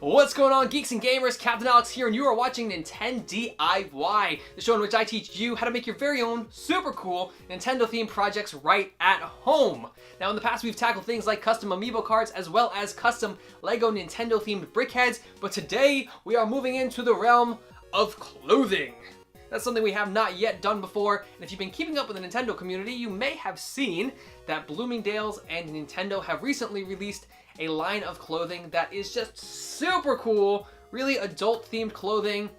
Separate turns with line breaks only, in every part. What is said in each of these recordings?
What's going on, geeks and gamers? Captain Alex here, and you are watching NINTENDIY, the show in which I teach you how to make your very own super cool Nintendo-themed projects right at home. Now, in the past, we've tackled things like custom amiibo cards as well as custom Lego Nintendo-themed brickheads, but today we are moving into the realm of clothing. That's something we have not yet done before, and if you've been keeping up with the Nintendo community, you may have seen that Bloomingdales and Nintendo have recently released a line of clothing that is just super cool, really adult-themed clothing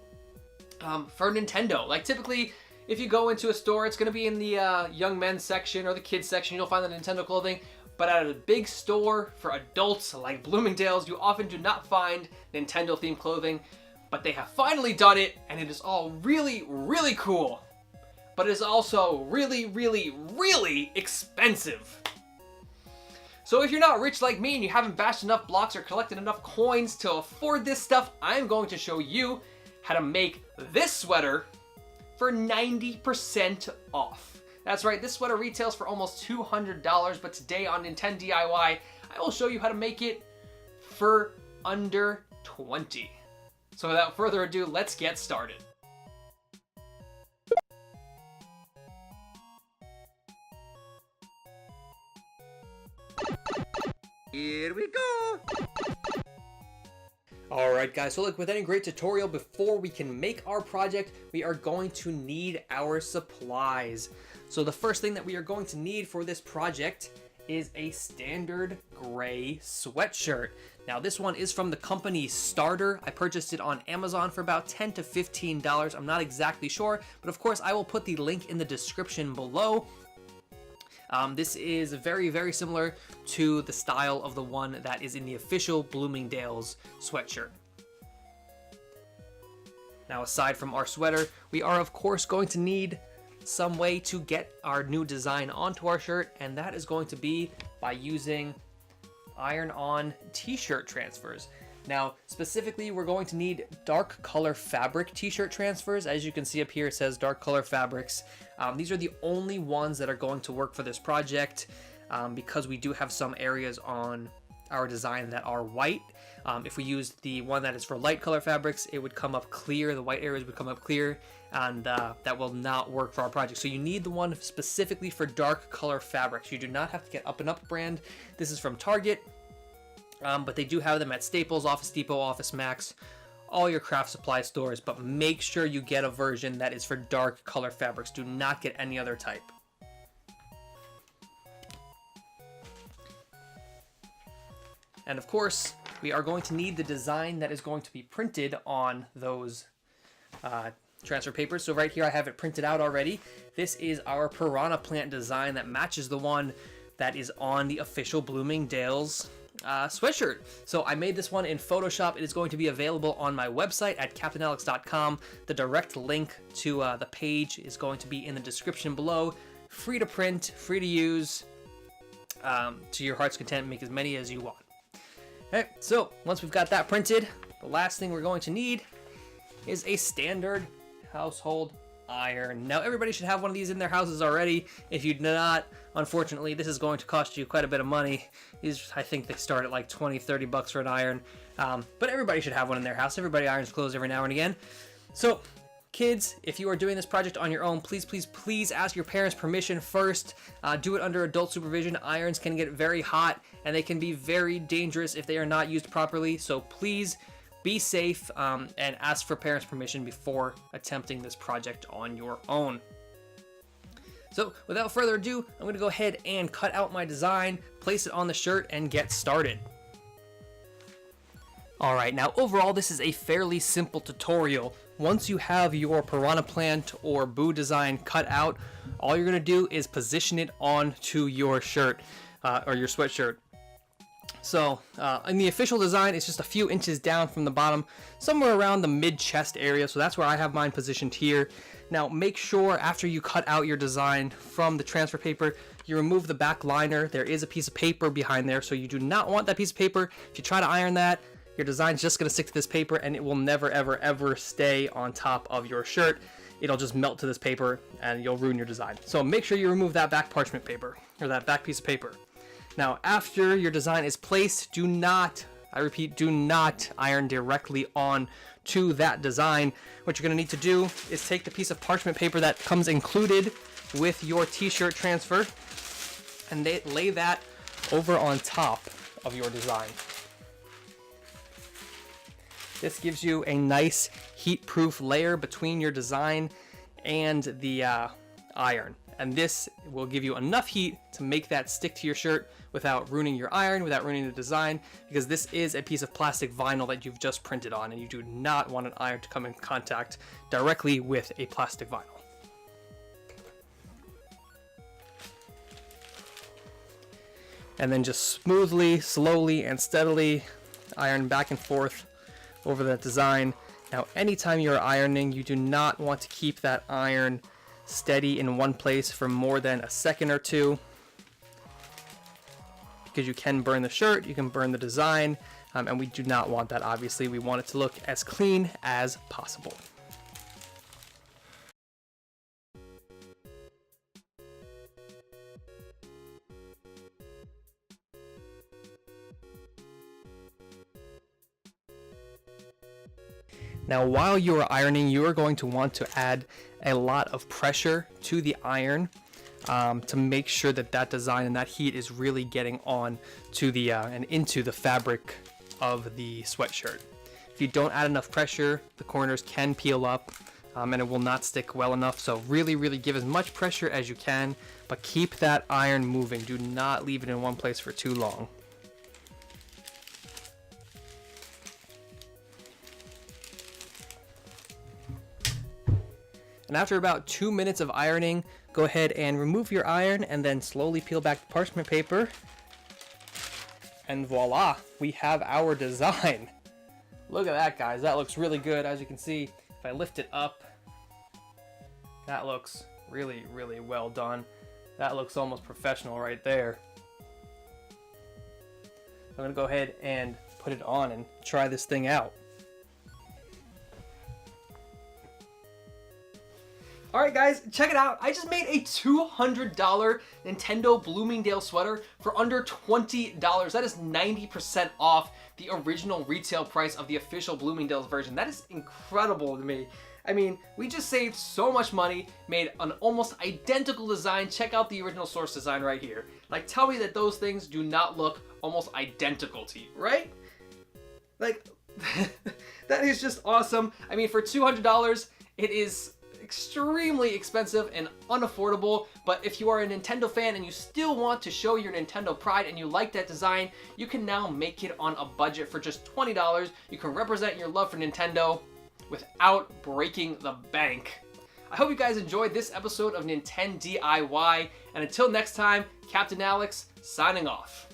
for Nintendo. Like, typically, if you go into a store, it's going to be in the young men's section or the kids section. You'll find the Nintendo clothing. But at a big store for adults like Bloomingdale's, you often do not find Nintendo-themed clothing. But they have finally done it, and it is all really, really cool. But it is also really, really, really expensive. So if you're not rich like me and you haven't bashed enough blocks or collected enough coins to afford this stuff, I'm going to show you how to make this sweater for 90% off. That's right, this sweater retails for almost $200, but today on NINTENDIY, I will show you how to make it for under $20. So without further ado, let's get started.
Here we go!
Alright guys, so look, with any great tutorial, before we can make our project, we are going to need our supplies. So the first thing that we are going to need for this project is a standard gray sweatshirt. Now this one is from the company Starter. I purchased it on Amazon for about $10 to $15. I'm not exactly sure, but of course I will put the link in the description below. This is very, very similar to the style of the one that is in the official Bloomingdale's sweatshirt. Now, aside from our sweater, we are of course going to need some way to get our new design onto our shirt, and that is going to be by using iron-on t-shirt transfers. Now, specifically, we're going to need dark color fabric t-shirt transfers. As you can see up here, it says dark color fabrics. These are the only ones that are going to work for this project because we do have some areas on our design that are white. If we used the one that is for light color fabrics, it would come up clear. The white areas would come up clear, and that will not work for our project. So you need the one specifically for dark color fabrics. You do not have to get Up and Up brand. This is from Target. But they do have them at Staples, Office Depot, Office Max, all your craft supply stores, but make sure you get a version that is for dark color fabrics. Do not get any other type. And of course, we are going to need the design that is going to be printed on those transfer papers. So right here I have it printed out already. This is our piranha plant design that matches the one that is on the official Bloomingdale's sweatshirt. So I made this one in Photoshop. It is going to be available on my website at captainalex.com. The direct link to the page is going to be in the description below. Free to print, free to use, to your heart's content. Make as many as you want. Okay, so once we've got that printed, the last thing we're going to need is a standard household iron. Now everybody should have one of these in their houses already. If you do not, unfortunately, this is going to cost you quite a bit of money. These, I think they start at like 20-30 bucks for an iron. But everybody should have one in their house. Everybody irons clothes every now and again. So kids, if you are doing this project on your own, please, please, please ask your parents' permission first. Do it under adult supervision. Irons can get very hot and they can be very dangerous if they are not used properly. So please be safe and ask for parents' permission before attempting this project on your own. So without further ado, I'm going to go ahead and cut out my design, place it on the shirt, and get started. Alright, now overall this is a fairly simple tutorial. Once you have your piranha plant or boo design cut out, all you're going to do is position it onto your shirt or your sweatshirt. So in the official design, it's just a few inches down from the bottom, somewhere around the mid-chest area. So that's where I have mine positioned here. Now make sure after you cut out your design from the transfer paper, you remove the back liner. There is a piece of paper behind there, so you do not want that piece of paper. If you try to iron that, your design's just going to stick to this paper and it will never, ever, ever stay on top of your shirt. It'll just melt to this paper and you'll ruin your design. So make sure you remove that back parchment paper or that back piece of paper. Now, after your design is placed, do not I repeat, do not iron directly on to that design. What you're gonna need to do is take the piece of parchment paper that comes included with your t-shirt transfer and lay that over on top of your design. This gives you a nice heat-proof layer between your design and the iron. And this will give you enough heat to make that stick to your shirt without ruining your iron, without ruining the design, because this is a piece of plastic vinyl that you've just printed on, and you do not want an iron to come in contact directly with a plastic vinyl. And then just smoothly, slowly, and steadily iron back and forth over that design. Now, anytime you're ironing, you do not want to keep that iron steady in one place for more than a second or two, because you can burn the shirt, you can burn the design, and we do not want that. Obviously, we want it to look as clean as possible. Now, while you are ironing, you are going to want to add a lot of pressure to the iron to make sure that that design and that heat is really getting on to the and into the fabric of the sweatshirt. If you don't add enough pressure, the corners can peel up and it will not stick well enough. So really give as much pressure as you can, but keep that iron moving. Do not leave it in one place for too long. And after about 2 minutes of ironing, go ahead and remove your iron and then slowly peel back the parchment paper. And voila, we have our design. Look at that, guys. That looks really good. As you can see, if I lift it up, that looks really well done. That looks almost professional right there. I'm gonna go ahead and put it on and try this thing out. Alright guys, check it out. I just made a $200 Nintendo Bloomingdales sweater for under $20. That is 90% off the original retail price of the official Bloomingdales version. That is incredible to me. I mean, we just saved so much money, made an almost identical design. Check out the original source design right here. Like, tell me that those things do not look almost identical to you, right? Like, that is just awesome. I mean, for $200, it is extremely expensive and unaffordable, but if you are a Nintendo fan and you still want to show your Nintendo pride and you like that design, you can now make it on a budget for just $20. You can represent your love for Nintendo without breaking the bank. I hope you guys enjoyed this episode of Nintendiy, and until next time, Captain Alex signing off.